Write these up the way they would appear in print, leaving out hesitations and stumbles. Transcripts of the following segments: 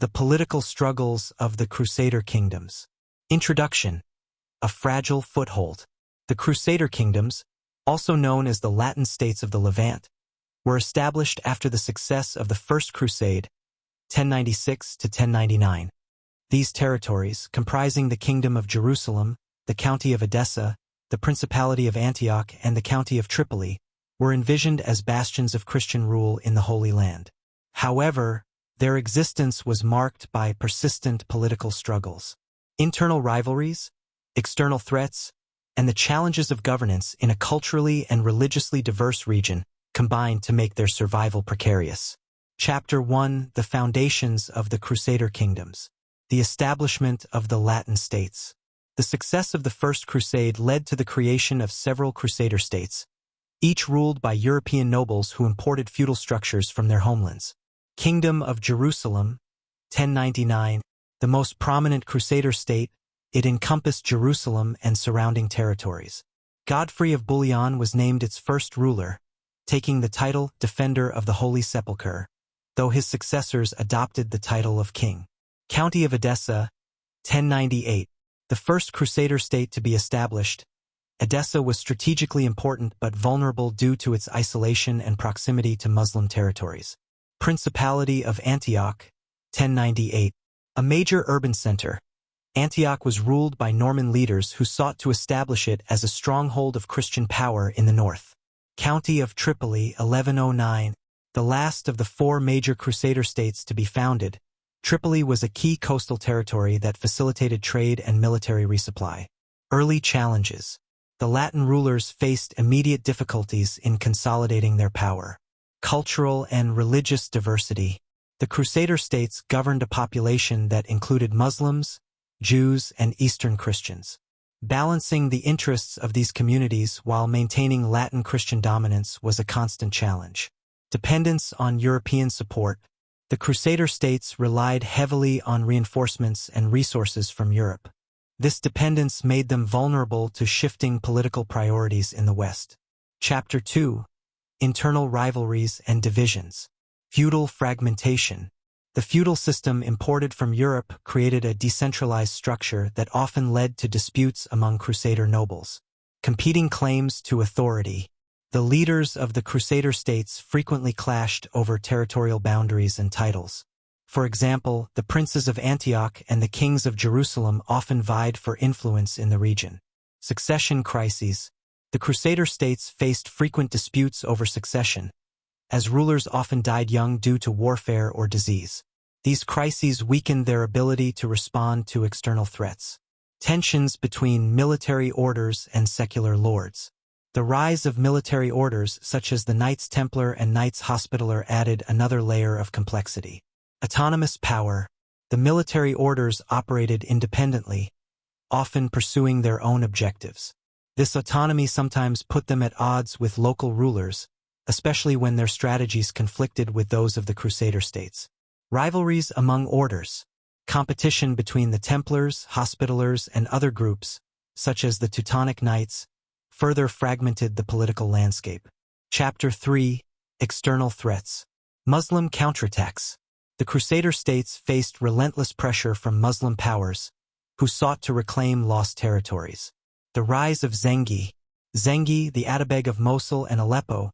The political struggles of the Crusader kingdoms. Introduction. A fragile foothold. The Crusader kingdoms, also known as the Latin states of the Levant, were established after the success of the First Crusade, 1096 to 1099. These territories, comprising the Kingdom of Jerusalem, the County of Edessa, the Principality of Antioch, and the County of Tripoli, were envisioned as bastions of Christian rule in the Holy Land. However, their existence was marked by persistent political struggles, internal rivalries, external threats, and the challenges of governance in a culturally and religiously diverse region combined to make their survival precarious. Chapter 1: The Foundations of the Crusader Kingdoms. The establishment of the Latin states. The success of the First Crusade led to the creation of several Crusader states, each ruled by European nobles who imported feudal structures from their homelands. Kingdom of Jerusalem, 1099, the most prominent Crusader state, it encompassed Jerusalem and surrounding territories. Godfrey of Bouillon was named its first ruler, taking the title Defender of the Holy Sepulchre, though his successors adopted the title of King. County of Edessa, 1098, the first Crusader state to be established. Edessa was strategically important but vulnerable due to its isolation and proximity to Muslim territories. Principality of Antioch, 1098, a major urban center. Antioch was ruled by Norman leaders who sought to establish it as a stronghold of Christian power in the north. County of Tripoli, 1109, the last of the four major Crusader states to be founded. Tripoli was a key coastal territory that facilitated trade and military resupply. Early challenges. The Latin rulers faced immediate difficulties in consolidating their power. Cultural and religious diversity. The Crusader states governed a population that included Muslims, Jews, and Eastern Christians. Balancing the interests of these communities while maintaining Latin Christian dominance was a constant challenge. Dependence on European support. The Crusader states relied heavily on reinforcements and resources from Europe. This dependence made them vulnerable to shifting political priorities in the West. Chapter 2: Internal rivalries and divisions. Feudal fragmentation. The feudal system imported from Europe created a decentralized structure that often led to disputes among Crusader nobles. Competing claims to authority. The leaders of the Crusader states frequently clashed over territorial boundaries and titles. For example, the princes of Antioch and the kings of Jerusalem often vied for influence in the region. Succession crises. The Crusader states faced frequent disputes over succession, as rulers often died young due to warfare or disease. These crises weakened their ability to respond to external threats. Tensions between military orders and secular lords. The rise of military orders such as the Knights Templar and Knights Hospitaller added another layer of complexity. Autonomous power. The military orders operated independently, often pursuing their own objectives. This autonomy sometimes put them at odds with local rulers, especially when their strategies conflicted with those of the Crusader states. Rivalries among orders. Competition between the Templars, Hospitallers, and other groups, such as the Teutonic Knights, further fragmented the political landscape. Chapter 3: External threats. Muslim counterattacks. The Crusader states faced relentless pressure from Muslim powers, who sought to reclaim lost territories. The rise of Zengi. Zengi, the Atabeg of Mosul and Aleppo,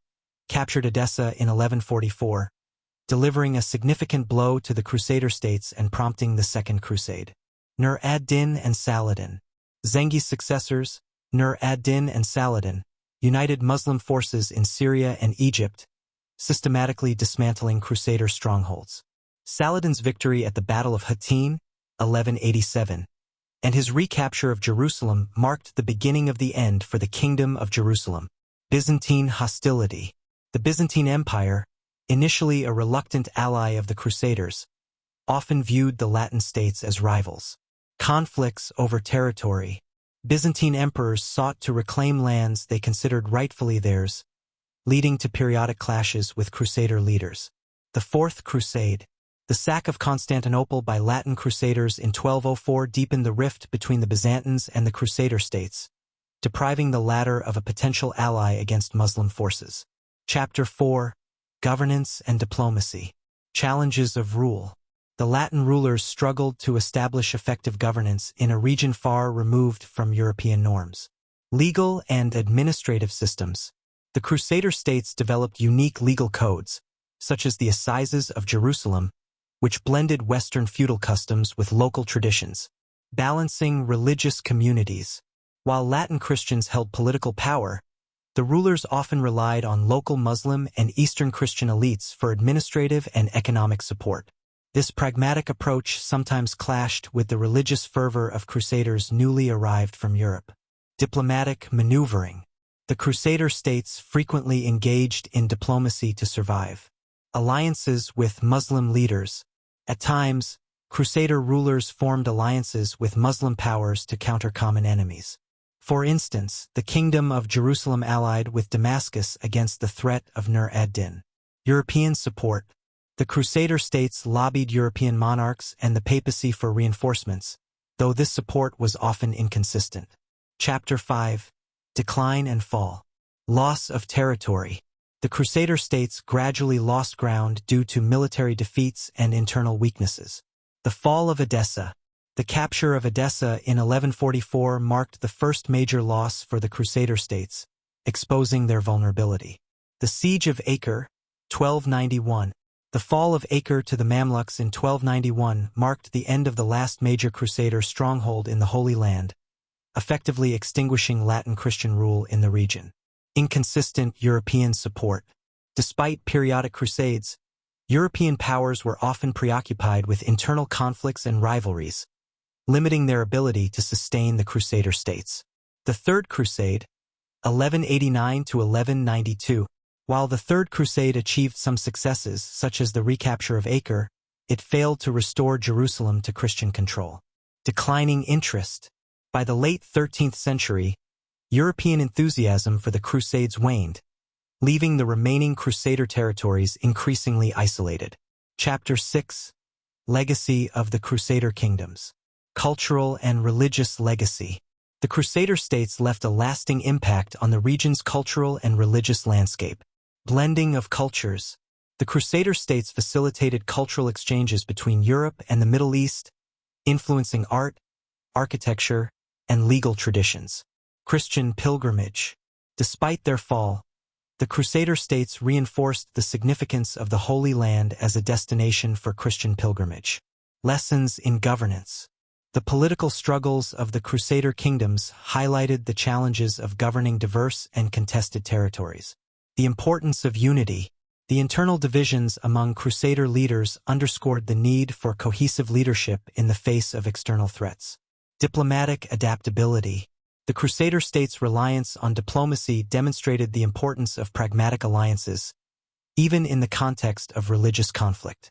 captured Edessa in 1144, delivering a significant blow to the Crusader states and prompting the Second Crusade. Nur ad-Din and Saladin. Zengi's successors, Nur ad-Din and Saladin, united Muslim forces in Syria and Egypt, systematically dismantling Crusader strongholds. Saladin's victory at the Battle of Hattin, 1187, and his recapture of Jerusalem marked the beginning of the end for the Kingdom of Jerusalem. Byzantine hostility. The Byzantine Empire, initially a reluctant ally of the Crusaders, often viewed the Latin states as rivals. Conflicts over territory. Byzantine emperors sought to reclaim lands they considered rightfully theirs, leading to periodic clashes with Crusader leaders. The Fourth Crusade. The sack of Constantinople by Latin Crusaders in 1204 deepened the rift between the Byzantines and the Crusader states, depriving the latter of a potential ally against Muslim forces. Chapter 4: Governance and Diplomacy. Challenges of rule. the Latin rulers struggled to establish effective governance in a region far removed from European norms. Legal and administrative systems. The Crusader states developed unique legal codes, such as the Assizes of Jerusalem, which blended Western feudal customs with local traditions, balancing religious communities. While Latin Christians held political power, the rulers often relied on local Muslim and Eastern Christian elites for administrative and economic support. This pragmatic approach sometimes clashed with the religious fervor of Crusaders newly arrived from Europe. Diplomatic maneuvering. The Crusader states frequently engaged in diplomacy to survive. Alliances with Muslim leaders. At times, Crusader rulers formed alliances with Muslim powers to counter common enemies. For instance, the Kingdom of Jerusalem allied with Damascus against the threat of Nur ad-Din. European support. The Crusader states lobbied European monarchs and the papacy for reinforcements, though this support was often inconsistent. Chapter 5. Decline and fall. Loss of territory. The Crusader states gradually lost ground due to military defeats and internal weaknesses. The fall of Edessa. The capture of Edessa in 1144 marked the first major loss for the Crusader states, exposing their vulnerability. The siege of Acre, 1291. The fall of Acre to the Mamluks in 1291 marked the end of the last major Crusader stronghold in the Holy Land, effectively extinguishing Latin Christian rule in the region. Inconsistent European support. Despite periodic crusades, European powers were often preoccupied with internal conflicts and rivalries, limiting their ability to sustain the Crusader states. The Third Crusade, 1189 to 1192. While the Third Crusade achieved some successes, such as the recapture of Acre, it failed to restore Jerusalem to Christian control. Declining interest. By the late 13th century, European enthusiasm for the Crusades waned, leaving the remaining Crusader territories increasingly isolated. Chapter 6. Legacy of the Crusader Kingdoms. Cultural and religious legacy. The Crusader states left a lasting impact on the region's cultural and religious landscape. Blending of cultures. The Crusader states facilitated cultural exchanges between Europe and the Middle East, influencing art, architecture, and legal traditions. Christian pilgrimage. Despite their fall, the Crusader states reinforced the significance of the Holy Land as a destination for Christian pilgrimage. Lessons in governance. The political struggles of the Crusader kingdoms highlighted the challenges of governing diverse and contested territories. The importance of unity. The internal divisions among Crusader leaders underscored the need for cohesive leadership in the face of external threats. Diplomatic adaptability. The Crusader states' reliance on diplomacy demonstrated the importance of pragmatic alliances, even in the context of religious conflict.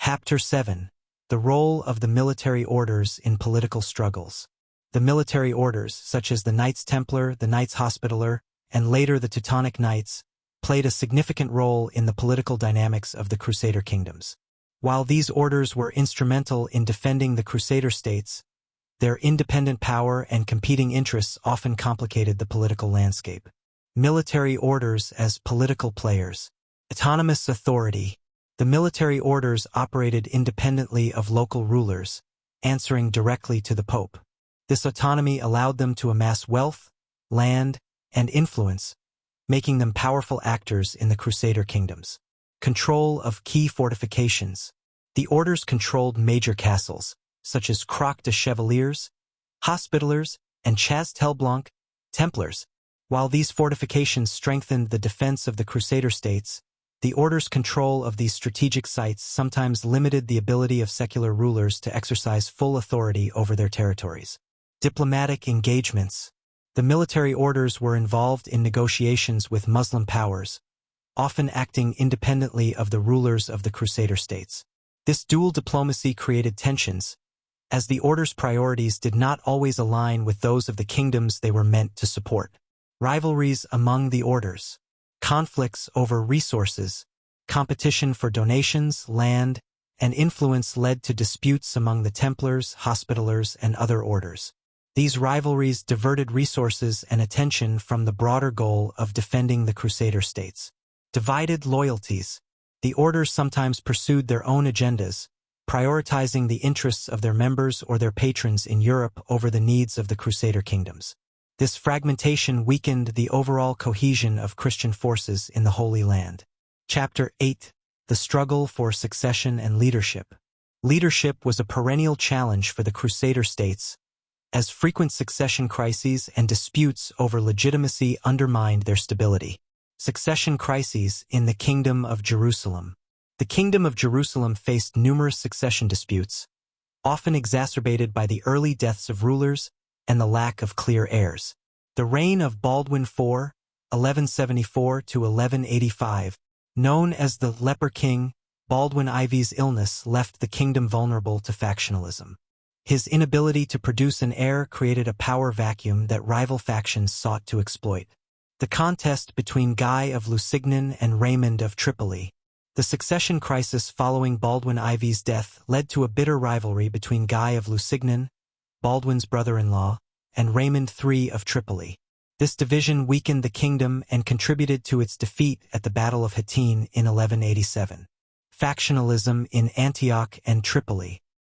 Chapter 7. The role of the military orders in political struggles. The military orders, such as the Knights Templar, the Knights Hospitaller, and later the Teutonic Knights, played a significant role in the political dynamics of the Crusader kingdoms. While these orders were instrumental in defending the Crusader states, their independent power and competing interests often complicated the political landscape. Military orders as political players. Autonomous authority. The military orders operated independently of local rulers, answering directly to the Pope. This autonomy allowed them to amass wealth, land, and influence, making them powerful actors in the Crusader kingdoms. Control of key fortifications. The orders controlled major castles, such as Croix de Chevaliers, Hospitallers, and Chastel-Blanc, Templars. While these fortifications strengthened the defense of the Crusader states, the order's control of these strategic sites sometimes limited the ability of secular rulers to exercise full authority over their territories. Diplomatic engagements. The military orders were involved in negotiations with Muslim powers, often acting independently of the rulers of the Crusader states. This dual diplomacy created tensions, as the order's priorities did not always align with those of the kingdoms they were meant to support. Rivalries among the orders. Conflicts over resources, competition for donations, land, and influence led to disputes among the Templars, Hospitallers, and other orders. These rivalries diverted resources and attention from the broader goal of defending the Crusader states. Divided loyalties. The orders sometimes pursued their own agendas, prioritizing the interests of their members or their patrons in Europe over the needs of the Crusader kingdoms. This fragmentation weakened the overall cohesion of Christian forces in the Holy Land. Chapter 8. The Struggle for Succession and Leadership. Leadership was a perennial challenge for the Crusader states, as frequent succession crises and disputes over legitimacy undermined their stability. Succession crises in the Kingdom of Jerusalem. The Kingdom of Jerusalem faced numerous succession disputes, often exacerbated by the early deaths of rulers and the lack of clear heirs. The reign of Baldwin IV, 1174 to 1185, known as the Leper King, Baldwin IV's illness left the kingdom vulnerable to factionalism. His inability to produce an heir created a power vacuum that rival factions sought to exploit. The contest between Guy of Lusignan and Raymond of Tripoli. The succession crisis following Baldwin IV's death led to a bitter rivalry between Guy of Lusignan, Baldwin's brother-in-law, and Raymond III of Tripoli. This division weakened the kingdom and contributed to its defeat at the Battle of Hattin in 1187. Factionalism in Antioch and Tripoli.